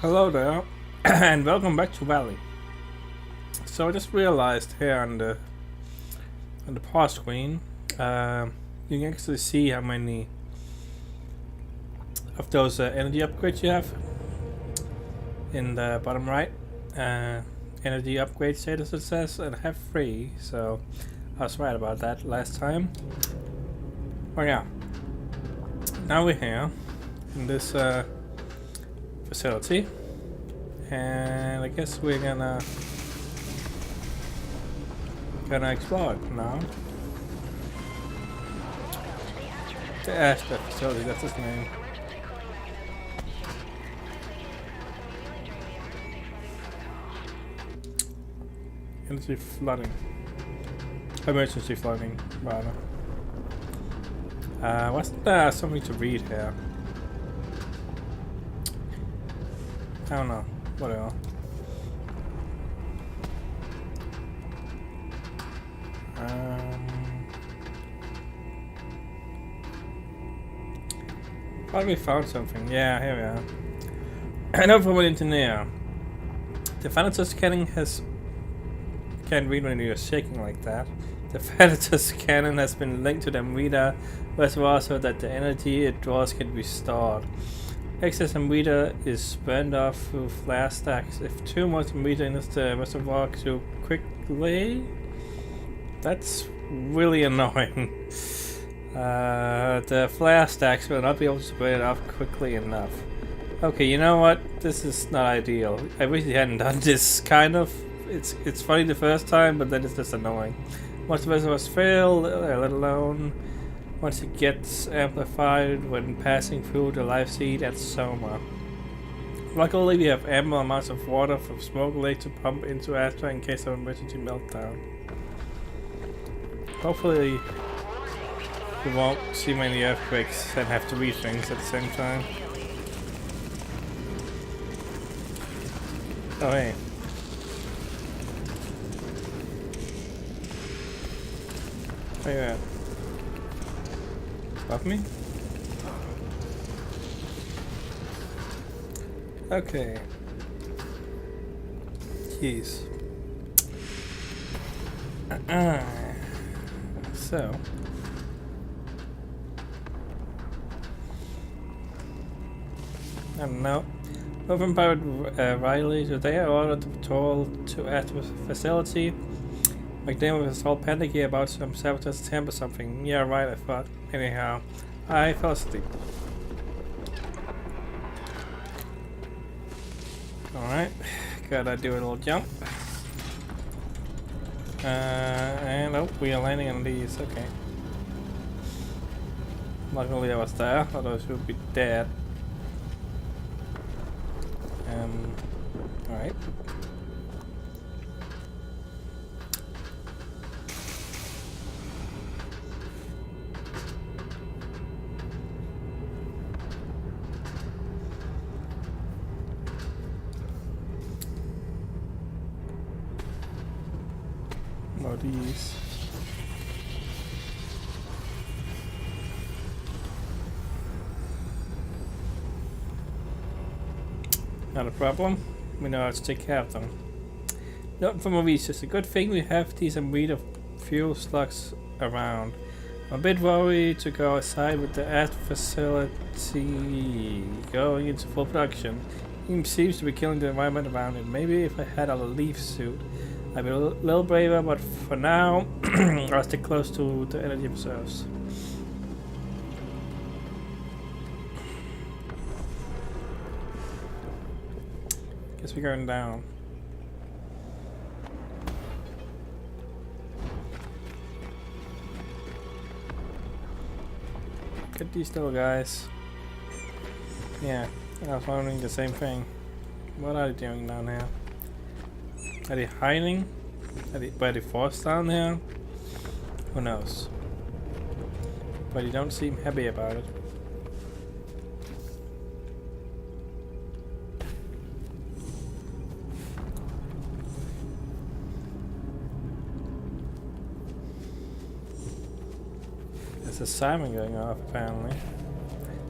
Hello there, and welcome back to Valley. So I just realized here on the pause screen, you can actually see how many of those energy upgrades you have in the bottom right. Energy upgrade status it says, and I have 3. So I was right about that last time. Oh yeah. Now we're here in this facility, and I guess we're gonna explore it now. The Arrrgh facility, that's its name. Energy flooding. Emergency flooding, rather. Wasn't there something to read here? I don't know. Whatever. Thought we found something. Yeah, here we are. I know from an engineer. The Vanitas scanning can't read when you're shaking like that. The Vanitas cannon has been linked to the meter reservoir so that the energy it draws can be stored. Excess meter is burned off through flare stacks. If too much meter enters the reservoir too quickly, that's really annoying. The flare stacks will not be able to burn it off quickly enough. Okay, you know what? This is not ideal. I wish they hadn't done this. Kind of. It's funny the first time, but then it's just annoying. Once the reservoirs fail, let alone once it gets amplified when passing through the live seed at Soma. Luckily, we have ample amounts of water from Smoke Lake to pump into Arrrgh in case of emergency meltdown. Hopefully, we won't see many earthquakes and have to read things at the same time. Oh hey. Where you at? Above me? Okay. Keys. So. I don't know. Overpowered Riley today I ordered the patrol to Arrrgh facility. McDaniel was all panicky about some sabotage attempt or something. Yeah, right, I thought. Anyhow, I fell asleep. Alright, gotta do a little jump. And oh, we are landing on these, okay. Luckily I was there, otherwise we would be dead. Alright. More of these. Not a problem. We know how to take care of them. Nothing from movies, just a good thing we have these breed of fuel slugs around. I'm a bit worried to go outside with the Arrrgh facility going into full production. It seems to be killing the environment around it. Maybe if I had a leaf suit, I'd be a little braver, but for now, I'll stick close to the energy reserves. Guess we're going down. Get these little guys. Yeah, I was wondering the same thing. What are they doing down here? Are they hiding? Are they forced down here? Who knows? But you don't seem happy about it. There's a siren going off apparently.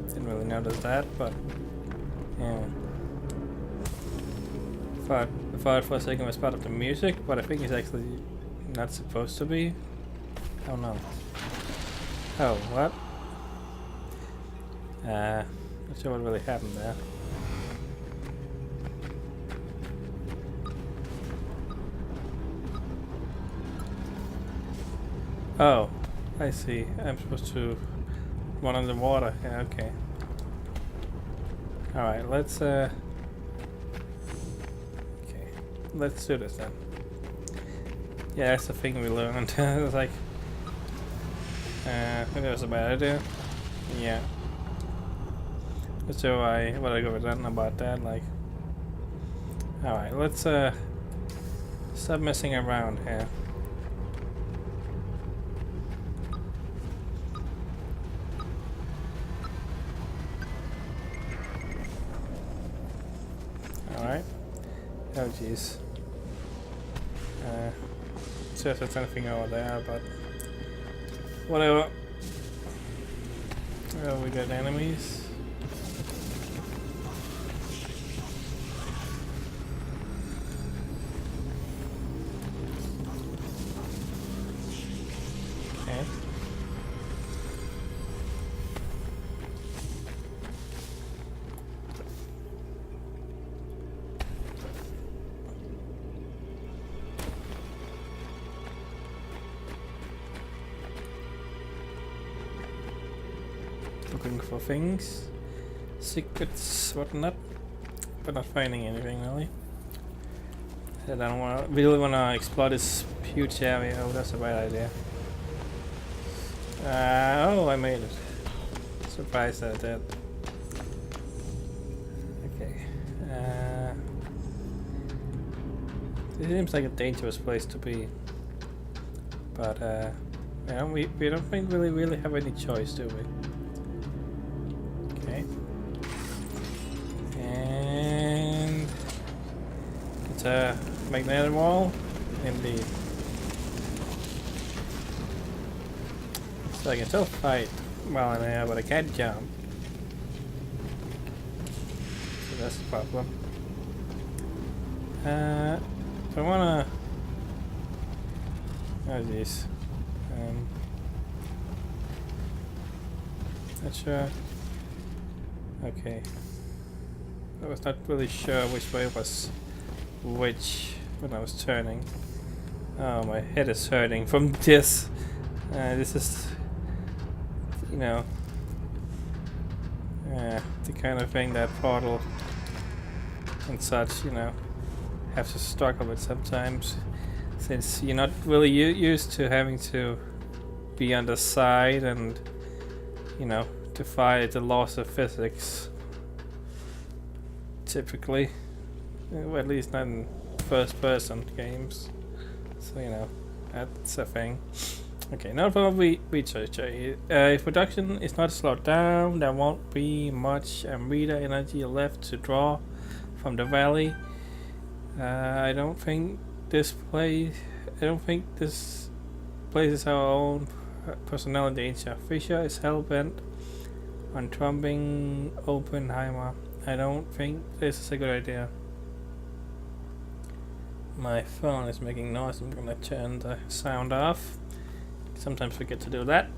Didn't really notice that, but yeah. thought for a second it was part of the music, but I think it's actually not supposed to be. Oh no. Oh, what? Not sure what really happened there. Oh, I see. I'm supposed to run underwater. Yeah, okay. Alright, let's okay. Let's do this then. Yeah, that's the thing we learned. It's like I think that was a bad idea. Yeah. So what I go with that about that, like alright, let's stop messing around here. Alright. Oh jeez. See if there's anything over there, but whatever. Oh, we got enemies. Okay. Looking for things, secrets, whatnot, but not finding anything really. I don't really want to explore this huge area. Oh, that's a bad idea. Oh, I made it. Surprised at that. Okay. It seems like a dangerous place to be, but yeah, we don't think really have any choice, do we? Okay. And it's a magnetic wall, indeed. So I can still fight while in air, but I can't jump. So that's the problem. So I wanna. Oh jeez. Not sure. Okay. I was not really sure which way was which when I was turning. Oh, my head is hurting from this. This is, you know, the kind of thing that Portal and such, you know, have to struggle with sometimes, since you're not really used to having to be on the side and, you know, defy the laws of physics. Typically, well, at least not in first-person games. So you know, that's a thing. Okay, now for research. If production is not slowed down, there won't be much meter energy left to draw from the valley. I don't think this place places our own personnel in danger. Fisher is hell-bent on trumping Oppenheimer. I don't think this is a good idea. My phone is making noise. I'm gonna turn the sound off. Sometimes forget to do that.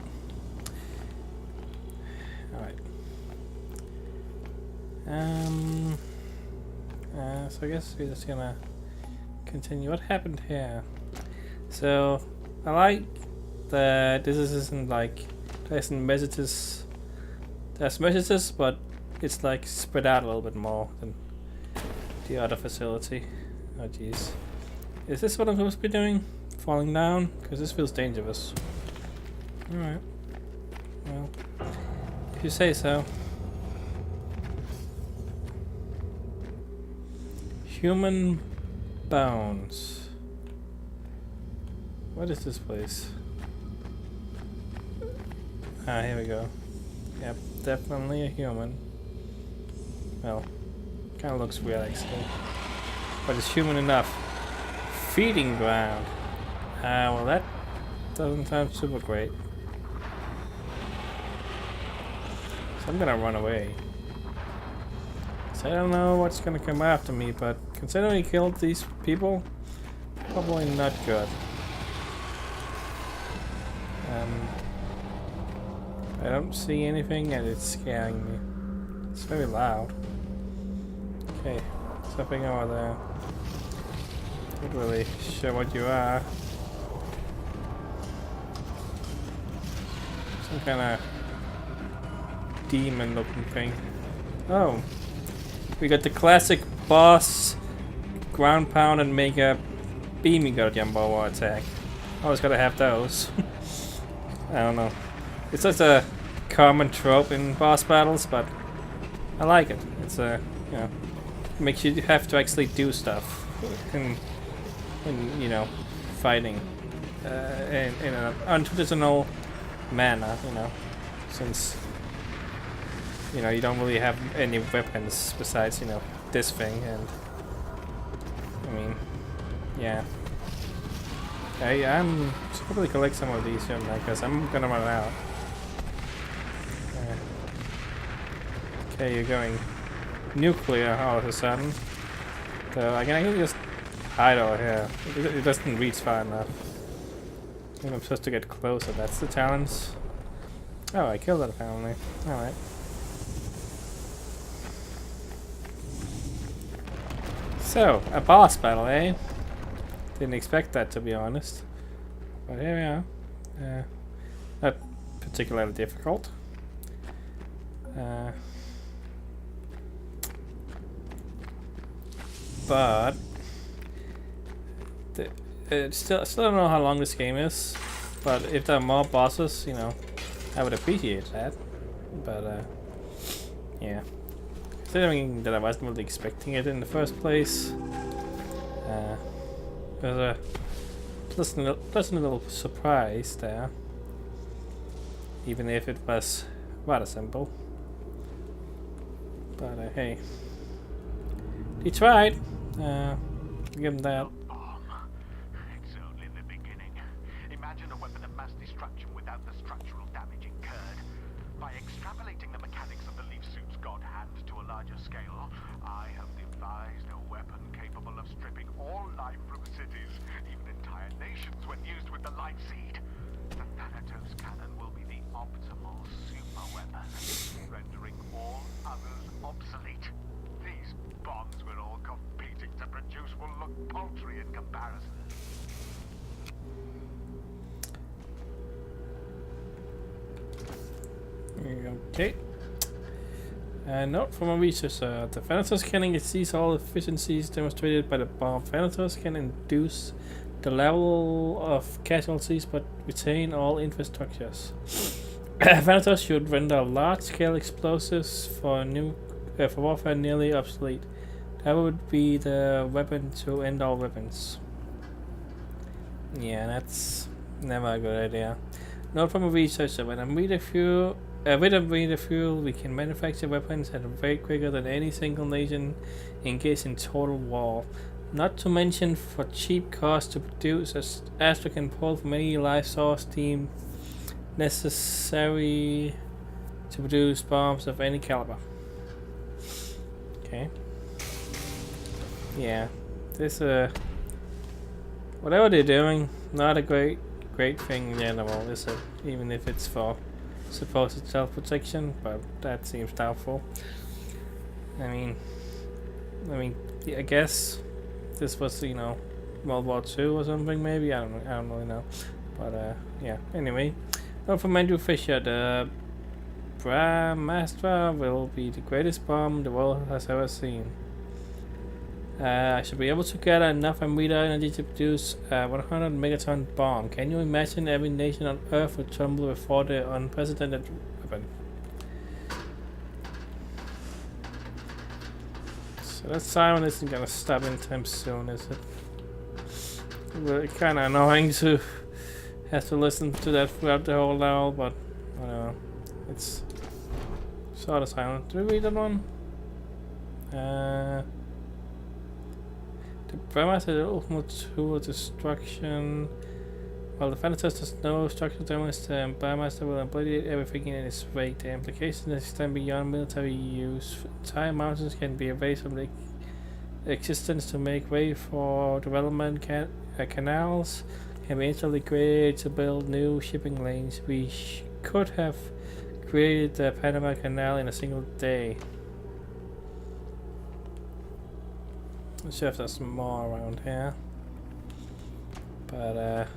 Alright. So I guess we're just gonna continue. What happened here? So I like that this isn't like there's messages. There's messages, but it's like spread out a little bit more than the other facility. Oh jeez. Is this what I'm supposed to be doing? Falling down? Because this feels dangerous. Alright. Well, if you say so. Human bones. What is this place? Ah, here we go. Yep, definitely a human. Well, kind of looks weird actually. But it's human enough. Feeding ground. Well that doesn't sound super great. So I'm gonna run away. So I don't know what's gonna come after me, but considering he killed these people, probably not good. I don't see anything and it's scaring me. It's very loud. Okay, something over there. Not really sure what you are. Some kind of demon looking thing. Oh, we got the classic boss ground pound and make a beaming got jumbo war attack. Always gotta have those. I don't know. It's such a common trope in boss battles, but I like it. It's a, you know, makes you have to actually do stuff in you know, fighting in an untraditional manner, you know, since you know you don't really have any weapons besides, you know, this thing, and I mean, yeah. I'm should probably collect some of these soon because I'm gonna run out. Okay, you're going nuclear all of a sudden. So I can just hide over here. It doesn't reach far enough. I'm supposed to get closer, that's the challenge. Oh, I killed it apparently. Alright. So, a boss battle, eh? Didn't expect that, to be honest. But here we are. Not particularly difficult. But still don't know how long this game is. But if there are more bosses, you know, I would appreciate that. But yeah, considering that I wasn't really expecting it in the first place, it was a pleasant little surprise there. Even if it was rather simple. But hey, he tried. Give him that. It's only the beginning. Imagine a weapon of mass destruction without the structural damage incurred. By extrapolating the mechanics of the leaf suit's god hand to a larger scale, I have devised a weapon capable of stripping all life from cities, even entire nations when used with the light seed. The Thanatos cannon will be the optimal super weapon, rendering all others obsolete. These bombs we're all competing to produce will look paltry in comparison. Okay. Note from a researcher, the Thanatos cannon exceeds all efficiencies demonstrated by the bomb. Thanatos can induce the level of casualties but retain all infrastructures. Thanatos should render large-scale explosives for warfare nearly obsolete. That would be the weapon to end all weapons. Yeah, that's never a good idea. Note from a researcher, when I'm with a fuel, we can manufacture weapons at a rate quicker than any single nation engaged in total war. Not to mention for cheap cost to produce, as Astra can pull from any live source team necessary to produce bombs of any caliber. Okay. Yeah, this whatever they're doing, not a great thing in general, is it? Even if it's for supposed self-protection, but that seems doubtful. I mean, yeah, I guess this was, you know, World War II or something, maybe. I don't really know. But yeah. Anyway, from Andrew Fisher, the Brahmastra will be the greatest bomb the world has ever seen. I should be able to gather enough Amrita energy to produce a 100 megaton bomb. Can you imagine every nation on Earth would tremble before the unprecedented weapon? So that siren isn't gonna stop anytime soon, is it? Well, it's kinda annoying to have to listen to that throughout the whole level, but I don't know. It's sort of silent. Did we read that one? The premise is the ultimate tool of destruction. While the final test has no structural damage, the Biomaster will obliterate everything in its wake. The implications extend beyond military use. Entire mountains can be erased from the existence to make way for development. Canals can be instantly created to build new shipping lanes. We could have created the Panama Canal in a single day. Let's see if there's more around here. But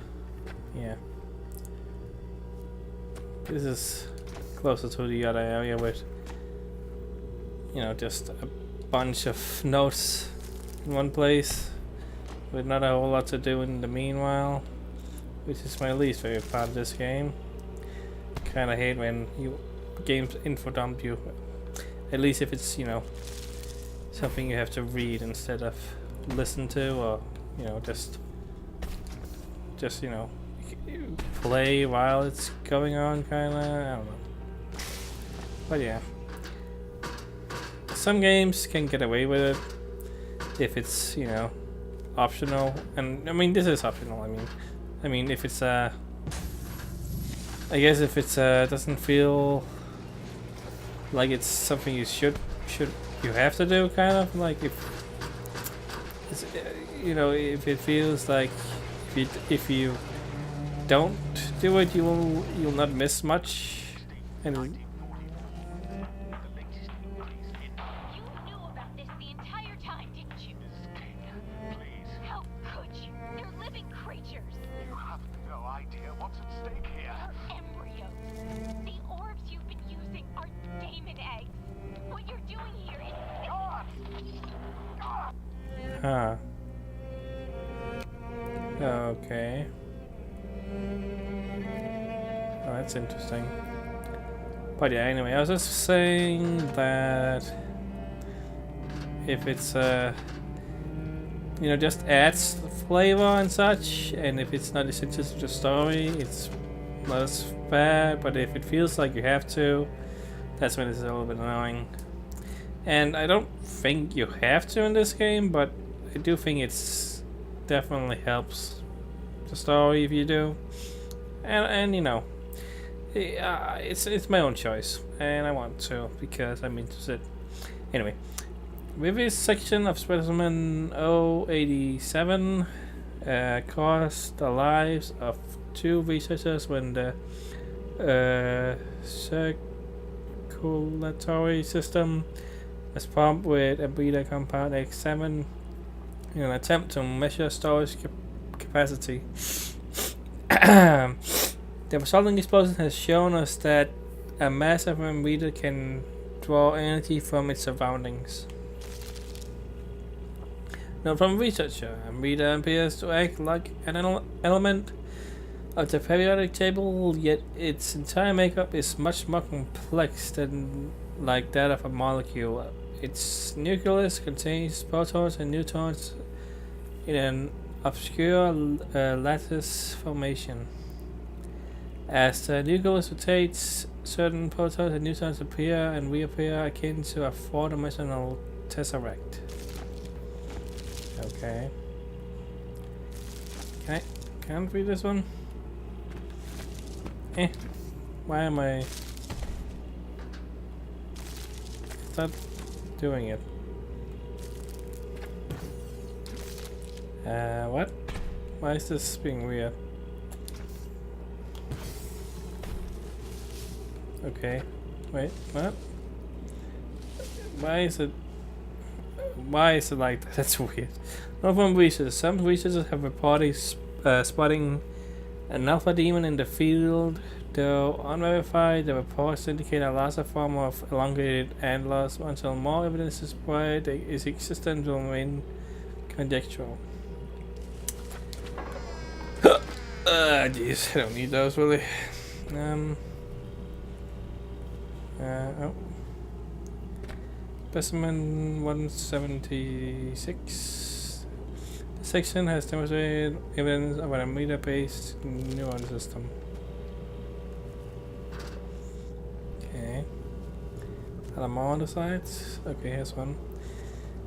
yeah. This is closer to the other area with, you know, just a bunch of notes in one place with not a whole lot to do in the meanwhile, which is my least favorite part of this game. Kinda hate when games info dump you, at least if it's, you know, something you have to read instead of listen to, or, you know, just you know, play while it's going on, kinda. I don't know. But yeah, some games can get away with it if it's, you know, optional, and I mean this is optional. I mean if it's I guess if it's doesn't feel like it's something you you have to do, kind of like if it's, you know, if it feels like if you don't do it, you'll not miss much. And You knew about this the entire time, didn't you? Please. How could you? They're living creatures. You have no idea what's at stake here. They're embryos. The orbs you've been using are daemon eggs. What you're doing here is... God! God! huh. Okay. Oh, that's interesting. But yeah, anyway, I was just saying that if it's you know, just adds flavor and such, and if it's not essential to the story, it's not as bad. But if it feels like you have to, that's when it's a little bit annoying. And I don't think you have to in this game, but I do think it's definitely helps the story if you do. And you know, it's my own choice, and I want to because I'm interested. Anyway, with this section of specimen 087 cost the lives of 2 researchers when the circulatory system is pumped with a beta compound X7 in an attempt to measure storage capacity. The resulting explosion has shown us that a massive meter can draw energy from its surroundings. Note from researcher: a meter appears to act like an element of the periodic table, yet its entire makeup is much more complex than like that of a molecule. Its nucleus contains protons and neutrons in an obscure lattice formation. As the nucleus rotates, certain protons and neutrons appear and reappear, akin to a 4-dimensional tesseract. Okay. Can't read this one? Why am I not doing it? What? Why is this being weird? Okay, wait, what? Why is it like that? That's weird. Not from researchers. Some researchers have reported spotting an alpha demon in the field. Though unverified, the reports indicate a larger form of elongated antlers. Until more evidence is provided, its existence will remain conjectural. Jeez, I don't need those really. Oh. Specimen 176. The section has demonstrated evidence of a meter-based neuron system. Okay. Are there more on the sides? Okay, here's one.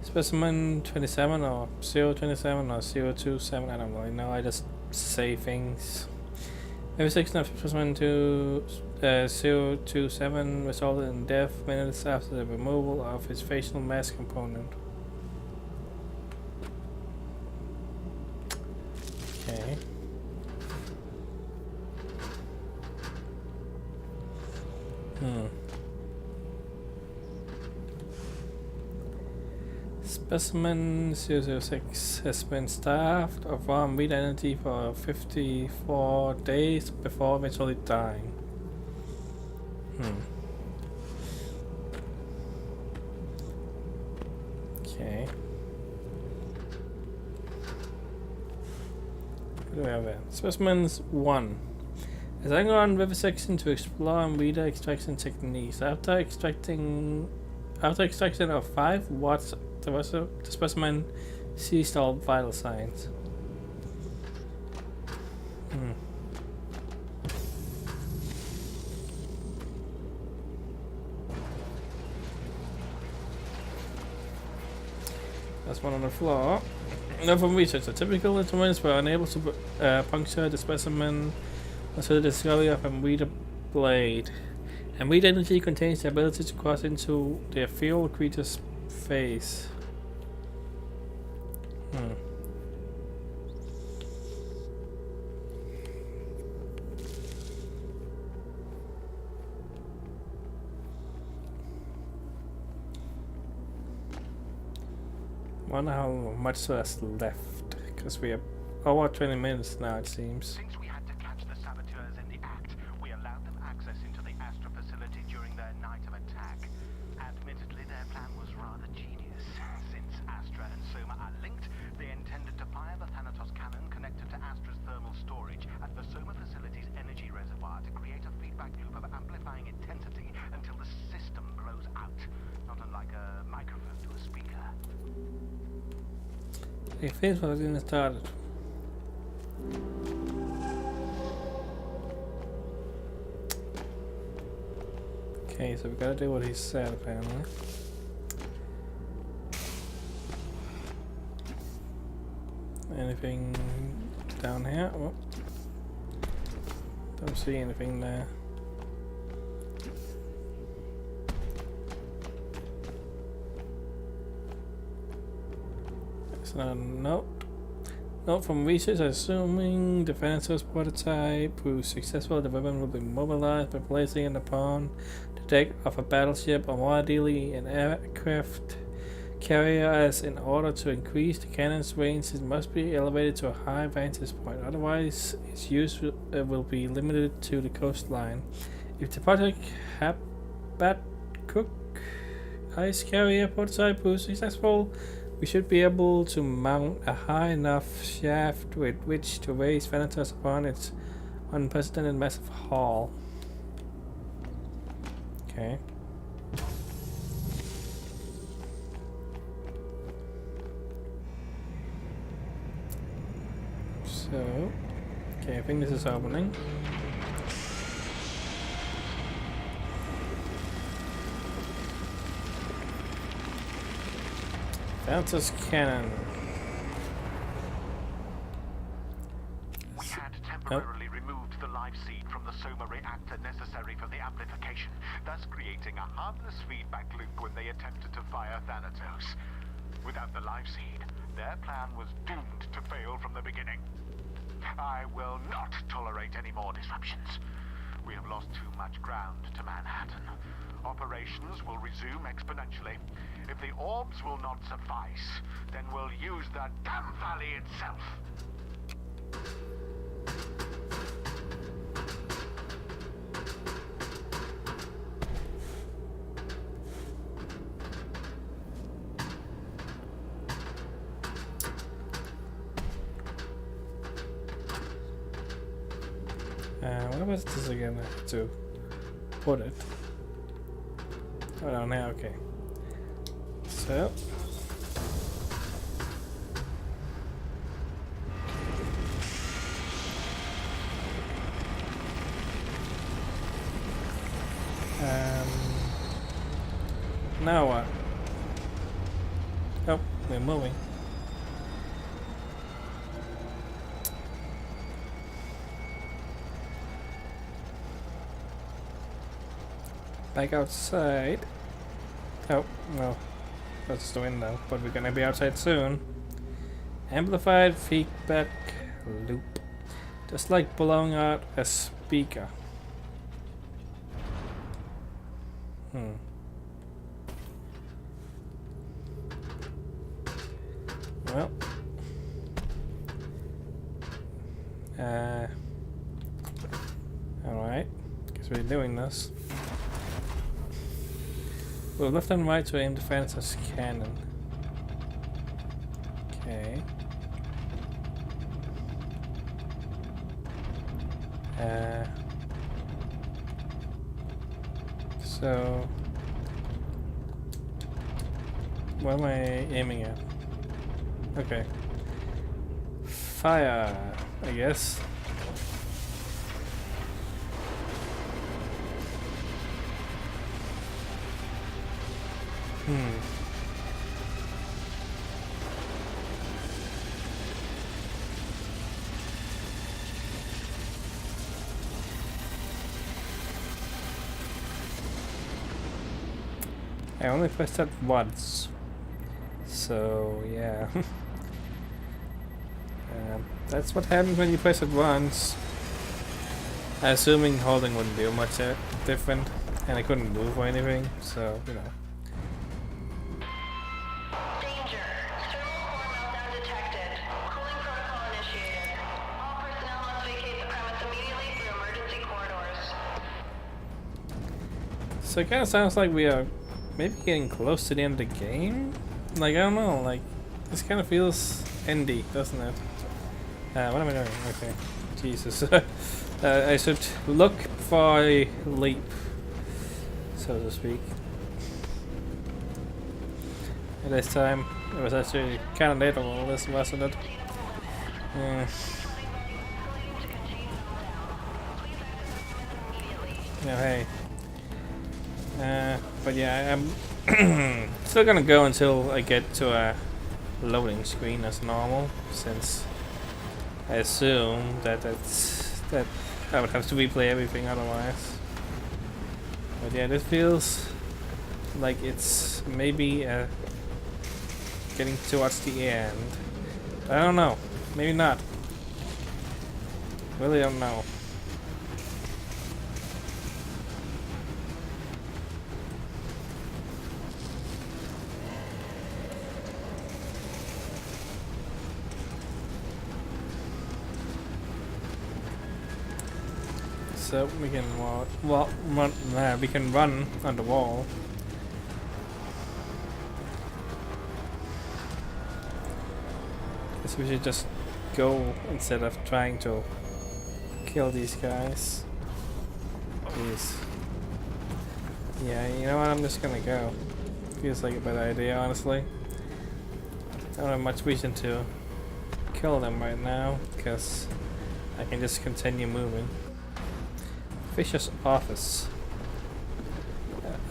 Specimen 27 or 027 or 027, I don't really know. I just say things. Every 6 specimen to 027 resulted in death minutes after the removal of his facial mask component. Okay. Specimen 006 has been starved of raw meat energy for 54 days before eventually dying. Okay. What do we have there? Specimens 1. As I go on vivisection to explore meat extraction techniques. After extraction of 5 watts, the specimen ceased all vital signs. That's one on the floor. Now from research, the typical instruments were unable to puncture the specimen until the discovery of a meter blade. And meat energy contains the ability to cross into the ethereal creature's face. Wonder how much there's left, because we have over 20 minutes now, it seems. Since we had to catch the saboteurs in the act, we allowed them access into the Astra facility during their night of attack. Admittedly, their plan was rather genius. Since Astra and Soma are linked, they intended to fire the Thanatos cannon connected to Astra's thermal storage at the Soma facility's energy reservoir to create a feedback loop of amplifying intensity until the system blows out. Not unlike a microphone to a speaker. The phase was getting started. Okay, so we gotta do what he said apparently. Anything down here? Oh. Don't see anything there. It's not a note. Note from research assuming the Thanatos prototype proves successful, the weapon will be mobilized by placing it upon the deck of a battleship, or more ideally an aircraft carrier, as in order to increase the cannon's range it must be elevated to a high vantage point, otherwise its use will be limited to the coastline. If the project Habakkuk ice carrier prototype proves successful, we should be able to mount a high enough shaft with which to raise Thanatos upon its unprecedented massive hull. Okay. So, okay, I think this is opening. Thanatos cannon. We had temporarily removed the live seed from the Soma reactor necessary for the amplification, thus creating a harmless feedback loop when they attempted to fire Thanatos. Without the live seed, their plan was doomed to fail from the beginning. I will not tolerate any more disruptions. We have lost too much ground to Manhattan. Operations will resume exponentially. If the orbs will not suffice, then we'll use the damn valley itself. What was this again? I have to put it. Oh no, now okay. So now what? Oh, we're moving. Back outside. Oh, well, that's the window, but we're gonna be outside soon. Amplified feedback loop. Just like blowing out a speaker. Well. Alright. Guess we're doing this. Well, left and right to aim defense as cannon. Okay. So what am I aiming at? Okay. Fire, I guess. I only pressed that once, so yeah. That's what happens when you press it once. Assuming holding wouldn't do much different, and I couldn't move or anything, so you know. Danger. Thermal core meltdown detected. Cooling protocol initiated. All personnel must vacate the premise immediately through emergency corridors. So it kind of sounds like we are maybe getting close to the end of the game? Like, I don't know, like, this kind of feels endy, doesn't it? What am I doing? Okay. Jesus. I should look for a leap, so to speak. And this time, it was actually kind of late on all this, wasn't it? Yeah. No, hey. But yeah, I'm still gonna go until I get to a loading screen as normal, since I assume that I would have to replay everything otherwise. But yeah, this feels like it's maybe getting towards the end. I don't know. Maybe not. Really don't know. So we can we can run on the wall. Guess we should just go instead of trying to kill these guys. Please. Yeah, you know what? I'm just gonna go. Feels like a bad idea, honestly. I don't have much reason to kill them right now because I can just continue moving. Fisher's office.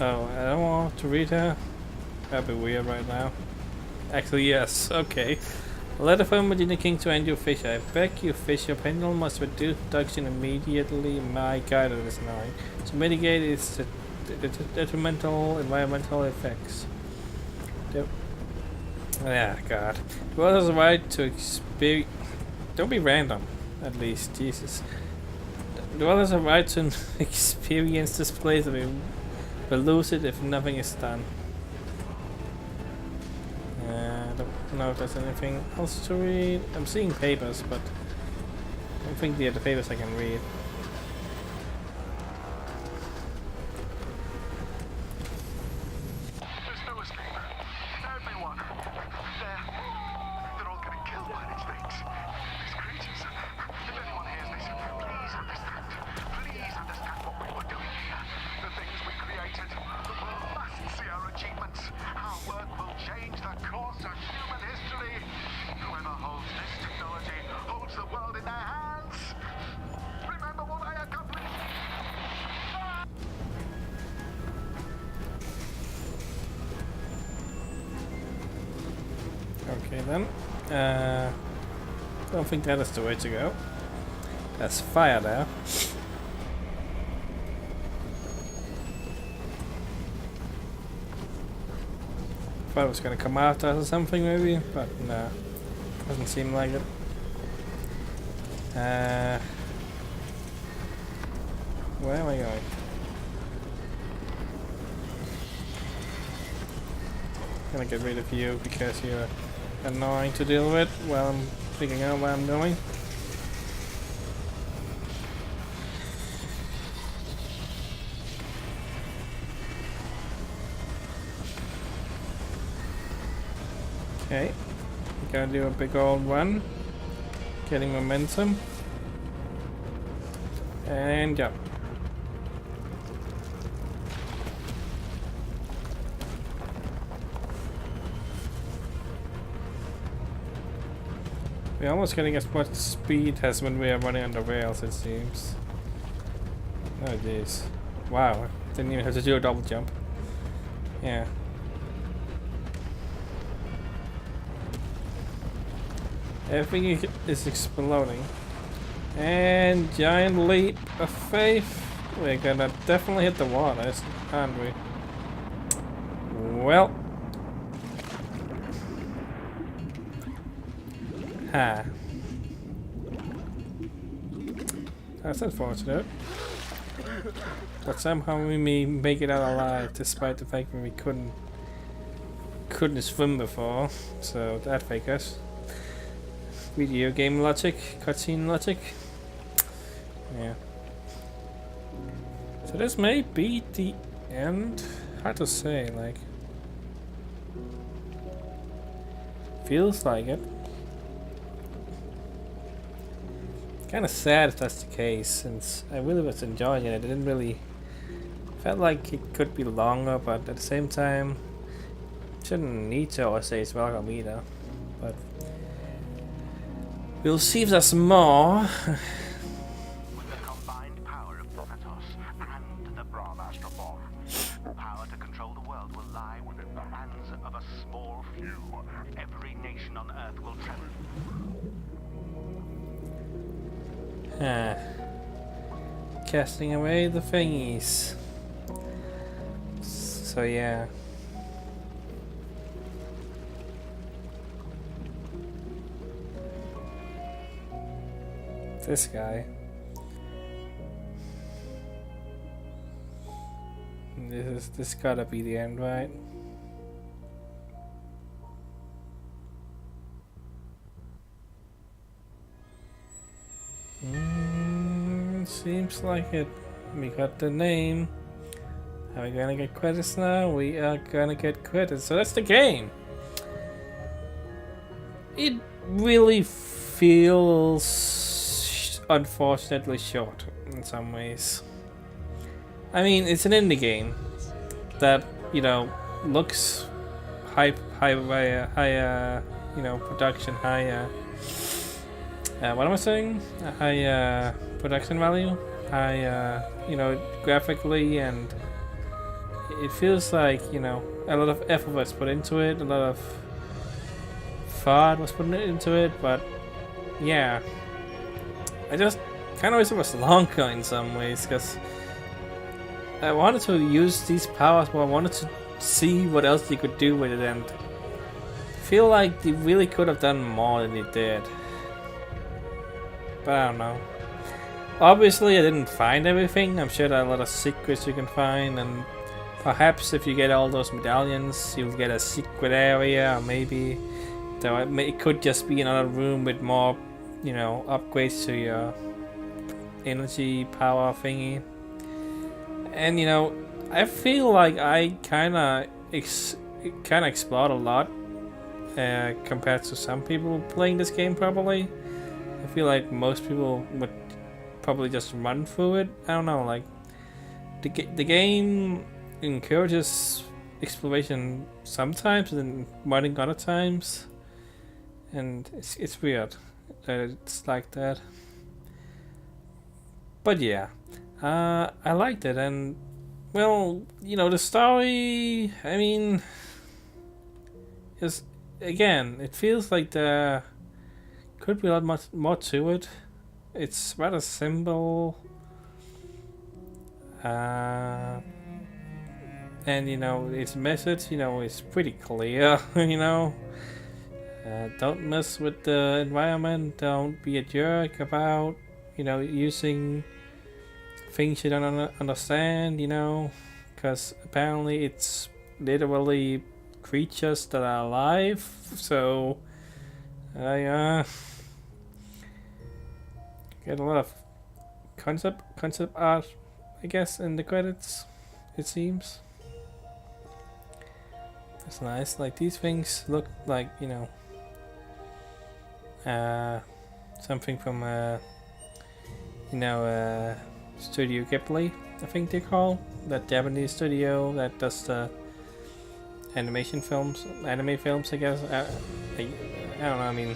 Oh, I don't want to read her. That'd be weird right now. Actually, yes. Okay. A letter from Virginia King to Andrew Fisher. I beg you, Fisher, pendulum must reduce production immediately. My guidance is annoying. To mitigate its detrimental environmental effects. Yeah, God. The world has a right to experience. Don't be random, at least. Jesus. The world has a right to experience this place, but lose it if nothing is done. I don't know if there's anything else to read. I'm seeing papers, but I don't think the other papers I can read. There's no escape. Everyone. They're all getting killed by these things. These creatures. If anyone hears this, please understand. Please understand what we were doing here. The things we created. The world must see our achievements. Our work will change the course of human history. Whoever holds this technology holds the world in their hands. Remember what I accomplished? Okay then. Don't think that is the way to go. There's fire there. thought it was gonna come after us or something maybe, but no. Doesn't seem like it. Where am I going? Gonna get rid of you because you're annoying to deal with while I'm figuring out where I'm going. Okay, gonna do a big old run, getting momentum, and jump. We're almost getting as much speed as when we are running on the rails, it seems. Oh jeez. Wow, didn't even have to do a double jump. Yeah. Everything is exploding. And giant leap of faith. We're gonna definitely hit the water, aren't we? Well. Ha. That's unfortunate. But somehow we may make it out alive despite the fact that we couldn't swim before. So that figures. Video game logic, cutscene logic. Yeah. So this may be the end. Hard to say, like. Feels like it. Kinda sad if that's the case, since I really was enjoying it. I didn't really felt like it could be longer, but at the same time shouldn't need to always say it's welcome either. But we'll see if there's more. With the combined power of Thanatos and the Brahmastra bomb, the power to control the world will lie within the hands of a small few. Every nation on Earth will tremble. Casting away the thingies. So yeah. This guy. This gotta be the end, right? Seems like it. We got the name. Are we gonna get credits now? We are gonna get credits. So that's the game. It really feels unfortunately short in some ways. I mean, it's an indie game that, you know, looks high, you know, production, what am I saying? High production value, high, you know, graphically, and it feels like, you know, a lot of effort was put into it, a lot of thought was put into it, but yeah, I just kind of wish it was longer in some ways, because I wanted to use these powers, but I wanted to see what else they could do with it, and I feel like they really could have done more than they did. But I don't know. Obviously, I didn't find everything. I'm sure there are a lot of secrets you can find, and perhaps if you get all those medallions, you'll get a secret area, or maybe it could just be another room with more, you know, upgrades to your energy power thingy. And you know, I feel like I kind of explored a lot compared to some people playing this game. Probably, I feel like most people would probably just run through it. I don't know, like the game encourages exploration sometimes and running other times, and it's weird that it's like that. But yeah, I liked it, and well, you know, the story, I mean, is, again, it feels like there could be a lot much more to it. It's rather simple. and you know its message, you know, is pretty clear. You know, don't mess with the environment. Don't be a jerk about, you know, using things you don't understand. You know, because apparently it's literally creatures that are alive. So I get a lot of concept art, I guess, in the credits. It seems it's nice. Like these things look like, you know, something from you know, Studio Ghibli, I think they call that Japanese studio that does the anime films, I guess. I don't know. I mean,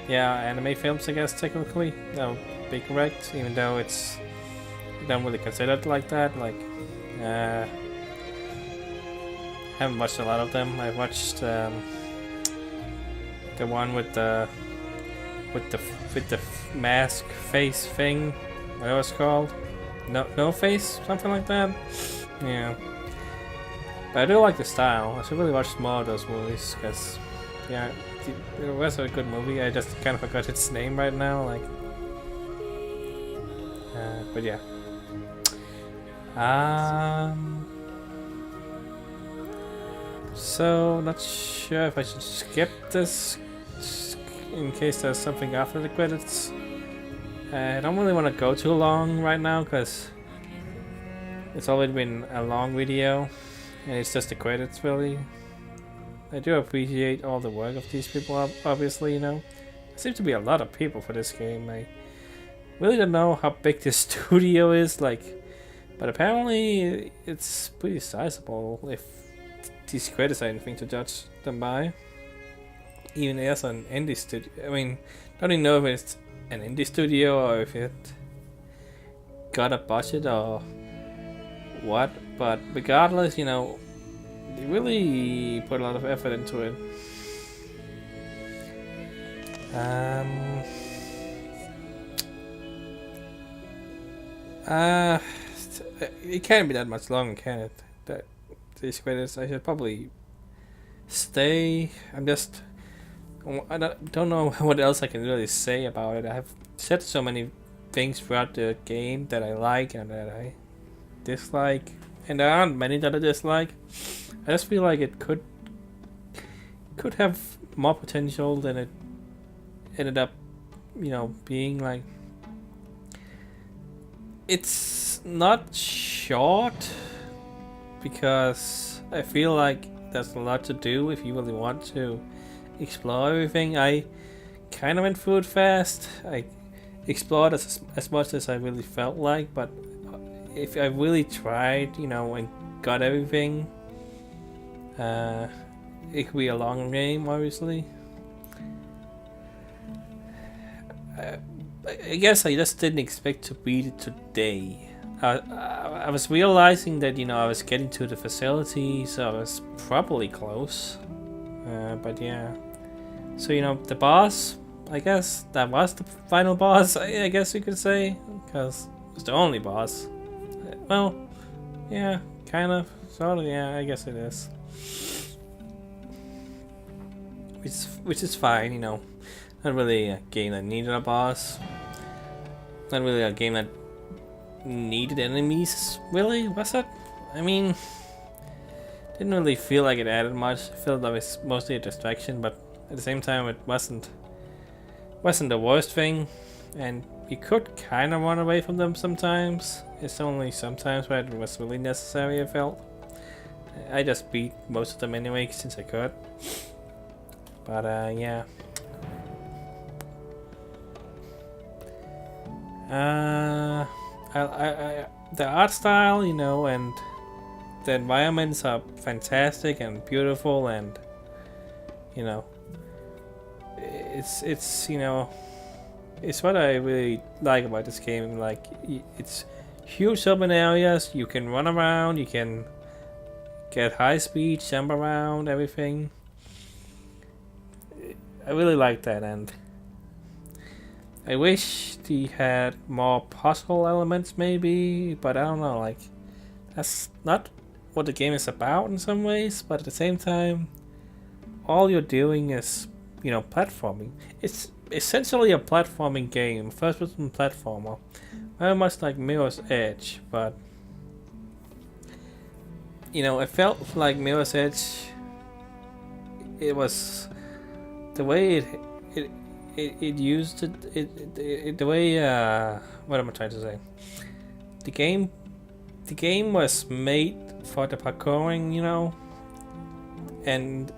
yeah, anime films, I guess, technically. That would be correct, even though it's I don't really consider it like that. Like, haven't watched a lot of them. I watched the one with the mask face thing. What it was called? No face, something like that. Yeah. But I do like the style. I should really watch more of those movies because, yeah, it was a good movie. I just kind of forgot its name right now. Like, but yeah. So not sure if I should skip this in case there's something after the credits. I don't really want to go too long right now because it's already been a long video and it's just the credits really. I do appreciate all the work of these people, obviously, you know. There seems to be a lot of people for this game. I really don't know how big this studio is, like, but apparently it's pretty sizable if these credits are anything to judge them by. Even as an indie studio, I mean, I don't even know if it's an indie studio or if it got a budget or what, but regardless, you know, they really put a lot of effort into it. It can't be that much longer, can it? That these credits, I should probably stay. I don't know what else I can really say about it. I have said so many things throughout the game that I like and that I dislike, and there aren't many that I dislike. I just feel like it could have more potential than it ended up, you know, being. Like, it's not short because I feel like there's a lot to do if you really want to explore everything. I kind of went through it fast. I explored as much as I really felt like, but if I really tried, you know, and got everything, it could be a long game, obviously. I guess I just didn't expect to beat it today. I was realizing that, you know, I was getting to the facility, so I was probably close. But yeah. So, you know, the boss, I guess that was the final boss, I guess you could say, because it's the only boss. Well, yeah, kind of, sort of, yeah, I guess it is. Which is fine, you know. Not really a game that needed a boss. Not really a game that needed enemies, really, was it? I mean, didn't really feel like it added much. I felt like it was mostly a distraction, but at the same time it wasn't the worst thing, and you could kind of run away from them sometimes. It's only sometimes where it was really necessary, I felt. I just beat most of them anyway since I could. But yeah. The art style, you know, and the environments are fantastic and beautiful, and you know, it's you know, it's what I really like about this game. Like, it's huge open areas. You can run around. You can get high speed, jump around, everything. I really like that, and I wish they had more puzzle elements maybe, but I don't know, like, that's not what the game is about in some ways, but at the same time, all you're doing is, you know, platforming. It's essentially a platforming game, first-person platformer, very much like Mirror's Edge, but you know, it felt like Mirror's Edge. It was the way it used it the way what am I trying to say? The game was made for the parkouring, you know, and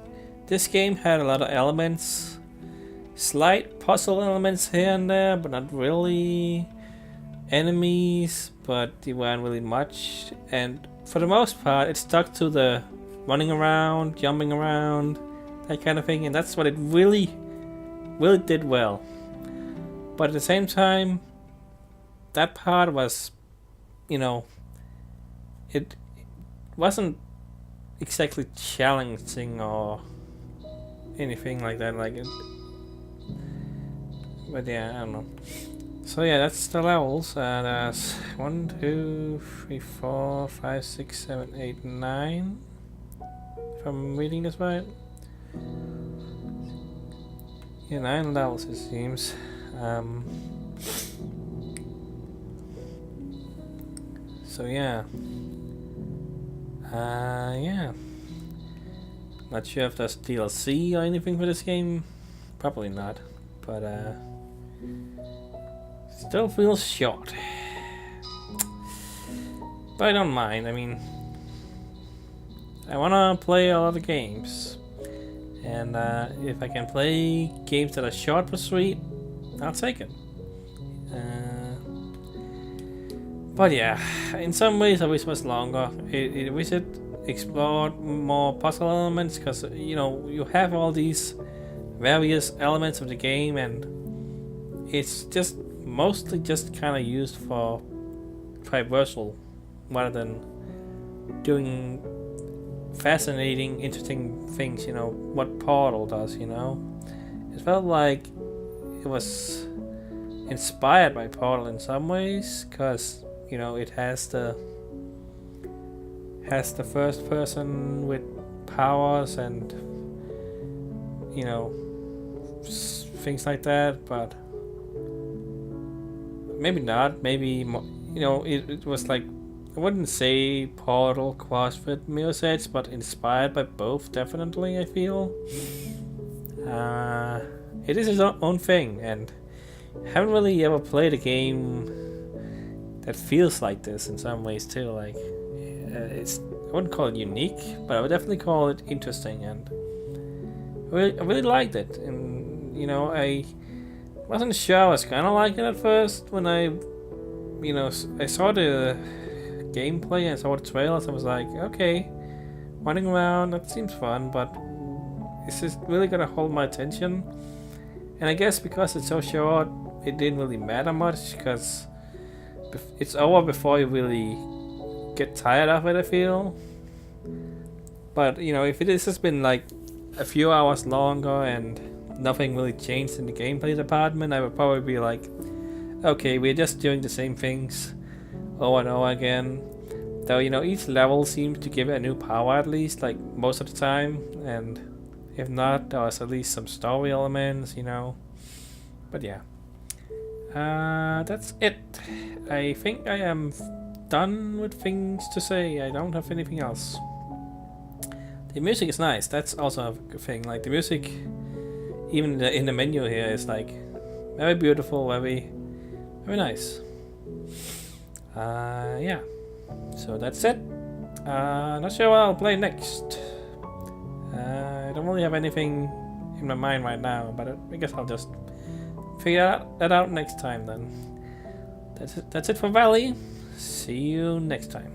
this game had a lot of elements, slight puzzle elements here and there, but not really. Enemies, but they weren't really much, and for the most part it stuck to the running around, jumping around, that kind of thing, and that's what it really did well. But at the same time, that part was, you know, it wasn't exactly challenging or anything like that, like it. But yeah, I don't know. So yeah, that's the levels. There's 1, 2, 3, 4, 5, 6, 7, 8, 9. If I'm reading this right. Yeah, 9 levels it seems. So yeah. Yeah. Not sure if there's DLC or anything for this game. Probably not. But still feels short. But I don't mind. I mean, I wanna play a lot of games, and if I can play games that are short but sweet, I'll take it. But yeah, in some ways I wish it was longer. I wish it explored more puzzle elements, because you know, you have all these various elements of the game, and it's just mostly just kind of used for traversal rather than doing fascinating, interesting things, you know, what Portal does, you know. It felt like it was inspired by Portal in some ways, because, you know, it has the first person with powers and, you know, things like that, but maybe not. Maybe, you know, it was like, I wouldn't say Portal crossed with Mirror's Edge, but inspired by both, definitely, I feel. It is its own thing, and I haven't really ever played a game that feels like this in some ways too. Like, I wouldn't call it unique, but I would definitely call it interesting, and I really liked it. And, you know, I wasn't sure I was gonna like it at first when I saw the gameplay and saw the trailers. I was like, okay, running around, that seems fun, but is this really gonna hold my attention? And I guess because it's so short, it didn't really matter much, because it's over before you really get tired of it, I feel. But, you know, if it has been like a few hours longer and nothing really changed in the gameplay department, I would probably be like, okay, we're just doing the same things over and over again. Though, you know, each level seems to give it a new power, at least, like most of the time, and if not, there's at least some story elements, you know. But yeah, that's it. I think I am done with things to say. I don't have anything else. The music is nice. That's also a good thing. Like, the music, even in the menu here, is like very beautiful, very nice. Yeah. So that's it. Not sure what I'll play next. I don't really have anything in my mind right now, but I guess I'll just figure that out next time then. That's it for Valley. See you next time.